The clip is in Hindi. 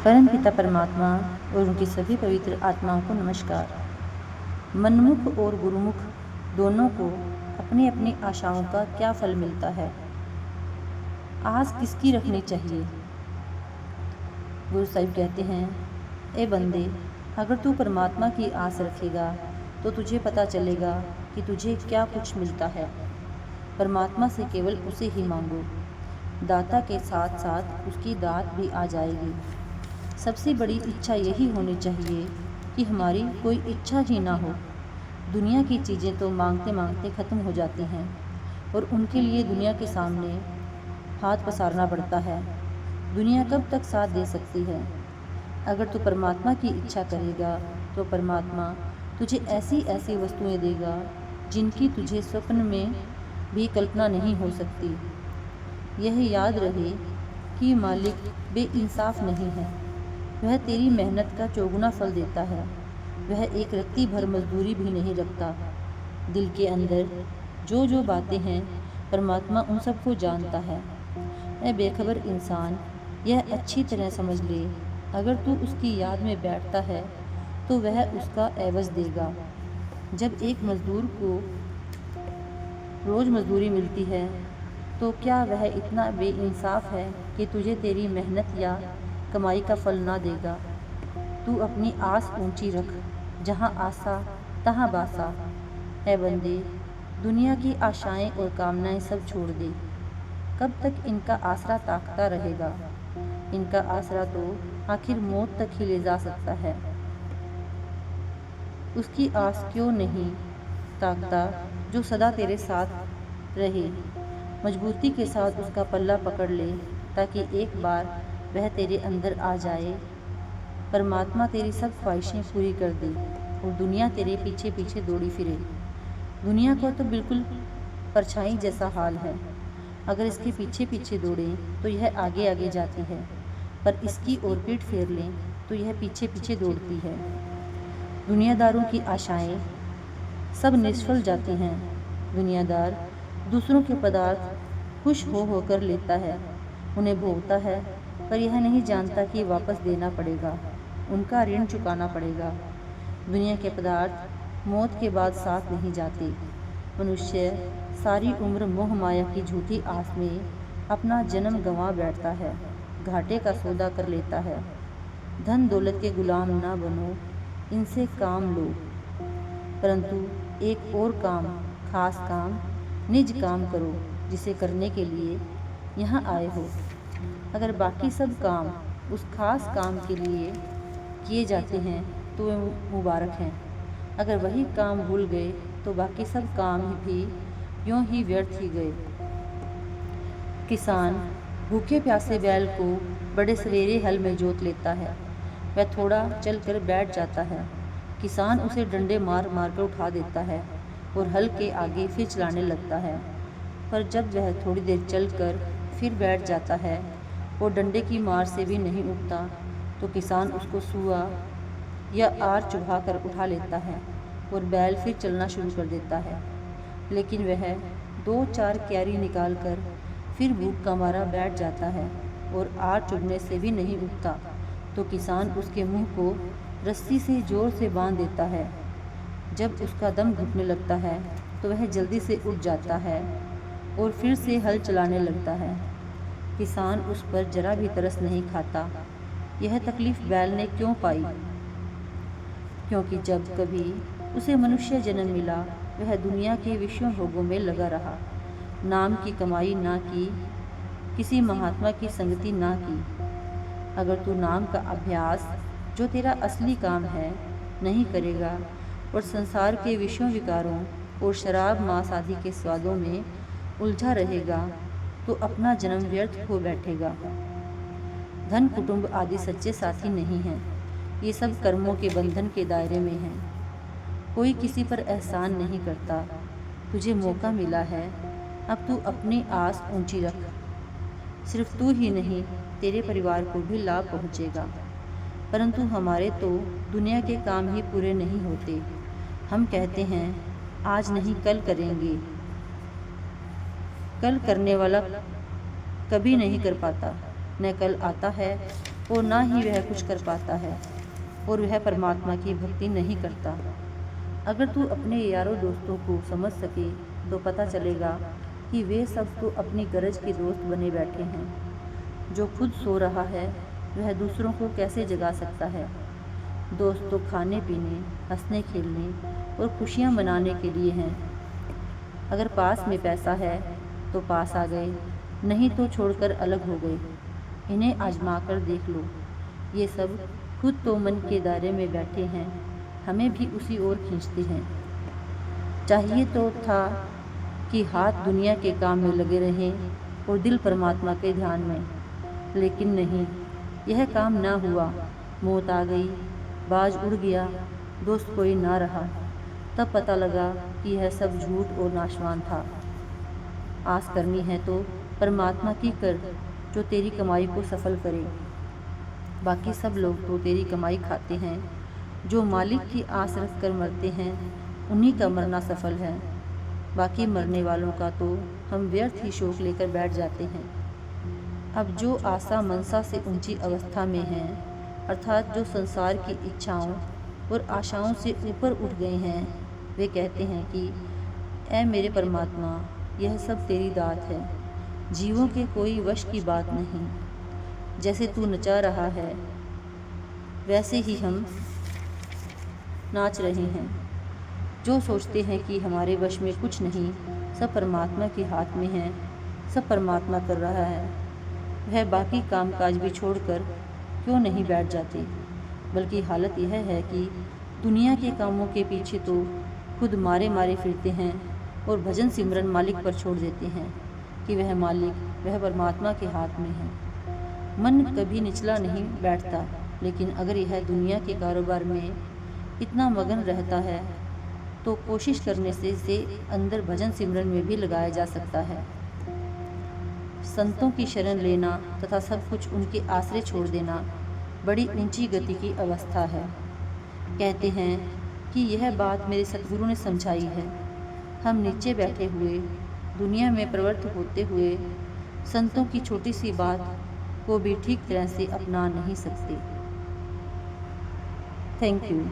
परम पिता परमात्मा और उनकी सभी पवित्र आत्माओं को नमस्कार। मनमुख और गुरुमुख दोनों को अपनी अपनी आशाओं का क्या फल मिलता है? आस किसकी रखनी चाहिए? गुरु साहिब कहते हैं, ए बंदे, अगर तू परमात्मा की आस रखेगा तो तुझे पता चलेगा कि तुझे क्या कुछ मिलता है। परमात्मा से केवल उसे ही मांगो। दाता के साथ साथ उसकी दात भी आ जाएगी। सबसे बड़ी इच्छा यही होनी चाहिए कि हमारी कोई इच्छा ही ना हो। दुनिया की चीज़ें तो मांगते मांगते ख़त्म हो जाती हैं और उनके लिए दुनिया के सामने हाथ पसारना पड़ता है। दुनिया कब तक साथ दे सकती है? अगर तू परमात्मा की इच्छा करेगा तो परमात्मा तुझे ऐसी ऐसी वस्तुएं देगा जिनकी तुझे स्वप्न में भी कल्पना नहीं हो सकती। यह याद रहे कि मालिक बेइंसाफ नहीं है। वह तेरी मेहनत का चौगुना फल देता है। वह एक रत्ती भर मजदूरी भी नहीं रखता। दिल के अंदर जो जो बातें हैं परमात्मा उन सबको जानता है। ऐ बेखबर इंसान, यह अच्छी तरह समझ ले, अगर तू उसकी याद में बैठता है तो वह उसका एवज देगा। जब एक मजदूर को रोज़ मजदूरी मिलती है तो क्या वह इतना बेइंसाफ है कि तुझे तेरी मेहनत या कमाई का फल ना देगा? तू अपनी आस ऊंची रख, जहाँ आशा तहाँ बासा। है बंदे, दुनिया की आशाएं और कामनाएं सब छोड़ दे। कब तक इनका आसरा ताकता रहेगा? इनका आसरा तो आखिर मौत तक ही ले जा सकता है। उसकी आस क्यों नहीं ताकता जो सदा तेरे साथ रहे। मजबूती के साथ उसका पल्ला पकड़ ले ताकि एक बार वह तेरे अंदर आ जाए। परमात्मा तेरी सब ख्वाहिशें पूरी कर दे और दुनिया तेरे पीछे पीछे दौड़ी फिरे। दुनिया को तो बिल्कुल परछाई जैसा हाल है। अगर इसके पीछे पीछे दौड़ें तो यह आगे आगे जाती है, पर इसकी ओर पीठ फेर लें तो यह पीछे पीछे दौड़ती है। दुनियादारों की आशाएं सब निष्फल जाती हैं। दुनियादार दूसरों के पदार्थ खुश हो होकर लेता है, उन्हें भोगता है, पर यह नहीं जानता कि वापस देना पड़ेगा, उनका ऋण चुकाना पड़ेगा। दुनिया के पदार्थ मौत के बाद साथ नहीं जाते। मनुष्य सारी उम्र मोह माया की झूठी आस में अपना जन्म गंवा बैठता है, घाटे का सौदा कर लेता है। धन दौलत के गुलाम ना बनो, इनसे काम लो, परंतु एक और काम, खास काम, निज काम करो जिसे करने के लिए यहाँ आए हो। अगर बाकी सब काम उस खास काम के लिए किए जाते हैं तो वे मुबारक हैं। अगर वही काम भूल गए तो बाकी सब काम भी यूं ही व्यर्थ ही गए। किसान भूखे प्यासे बैल को बड़े सवेरे हल में जोत लेता है। वह थोड़ा चलकर बैठ जाता है। किसान उसे डंडे मार मार कर उठा देता है और हल के आगे फिर चलाने लगता है। पर जब वह थोड़ी देर चलकर फिर बैठ जाता है और डंडे की मार से भी नहीं उठता तो किसान उसको सुआ या आर चुभा कर उठा लेता है और बैल फिर चलना शुरू कर देता है। लेकिन वह 2-4 क्यारी निकाल कर फिर भूख का मारा बैठ जाता है और आर चुभने से भी नहीं उठता तो किसान उसके मुंह को रस्सी से जोर से बांध देता है। जब उसका दम घुटने लगता है तो वह जल्दी से उठ जाता है और फिर से हल चलाने लगता है। किसान उस पर जरा भी तरस नहीं खाता। यह तकलीफ बैल ने क्यों पाई? क्योंकि जब कभी उसे मनुष्य जन्म मिला वह दुनिया के विषयों भोगों में लगा रहा। नाम की कमाई ना की, किसी महात्मा की संगति ना की। अगर तू नाम का अभ्यास, जो तेरा असली काम है, नहीं करेगा और संसार के विषयों विकारों और शराब मांस आदि के स्वादों में उलझा रहेगा तो अपना जन्म व्यर्थ हो बैठेगा। धन कुटुंब आदि सच्चे साथी नहीं हैं। ये सब कर्मों के बंधन के दायरे में हैं। कोई किसी पर एहसान नहीं करता। तुझे मौका मिला है, अब तू अपनी आस ऊंची रख। सिर्फ तू ही नहीं, तेरे परिवार को भी लाभ पहुँचेगा। परंतु हमारे तो दुनिया के काम ही पूरे नहीं होते। हम कहते हैं आज नहीं कल करेंगे। कल करने वाला कभी नहीं कर पाता। न कल आता है और ना ही वह कुछ कर पाता है और वह परमात्मा की भक्ति नहीं करता। अगर तू अपने यारों दोस्तों को समझ सके तो पता चलेगा कि वे सब तो अपनी गरज के दोस्त बने बैठे हैं। जो खुद सो रहा है वह दूसरों को कैसे जगा सकता है। दोस्त तो खाने पीने, हंसने खेलने और खुशियाँ मनाने के लिए हैं। अगर पास में पैसा है तो पास आ गए, नहीं तो छोड़कर अलग हो गए। इन्हें आजमा कर देख लो। ये सब खुद तो मन के दायरे में बैठे हैं, हमें भी उसी ओर खींचते हैं। चाहिए तो था कि हाथ दुनिया के काम में लगे रहें और दिल परमात्मा के ध्यान में, लेकिन नहीं, यह काम ना हुआ। मौत आ गई, बाज उड़ गया, दोस्त कोई ना रहा। तब पता लगा कि यह सब झूठ और नाशवान था। आस करनी है तो परमात्मा की कर, जो तेरी कमाई को सफल करे। बाकी सब लोग तो तेरी कमाई खाते हैं। जो मालिक की आस रख कर मरते हैं उन्हीं का मरना सफल है। बाकी मरने वालों का तो हम व्यर्थ ही शोक लेकर बैठ जाते हैं। अब जो आशा मनसा से ऊंची अवस्था में हैं, अर्थात जो संसार की इच्छाओं और आशाओं से ऊपर उठ गए हैं, वे कहते हैं कि ऐ मेरे परमात्मा, यह सब तेरी दात है, जीवों के कोई वश की बात नहीं। जैसे तू नचा रहा है वैसे ही हम नाच रहे हैं। जो सोचते हैं कि हमारे वश में कुछ नहीं, सब परमात्मा के हाथ में है, सब परमात्मा कर रहा है, वह बाकी कामकाज भी छोड़कर क्यों नहीं बैठ जाते। बल्कि हालत यह है कि दुनिया के कामों के पीछे तो खुद मारे मारे फिरते हैं और भजन सिमरन मालिक पर छोड़ देते हैं कि वह मालिक, वह परमात्मा के हाथ में है। मन कभी निचला नहीं बैठता, लेकिन अगर यह दुनिया के कारोबार में इतना मगन रहता है तो कोशिश करने से इसे अंदर भजन सिमरन में भी लगाया जा सकता है। संतों की शरण लेना तथा सब कुछ उनके आश्रय छोड़ देना बड़ी ऊंची गति की अवस्था है। कहते हैं कि यह बात मेरे सतगुरु ने समझाई है। हम नीचे बैठे हुए दुनिया में प्रवृत्त होते हुए संतों की छोटी सी बात को भी ठीक तरह से अपना नहीं सकते। Thank you.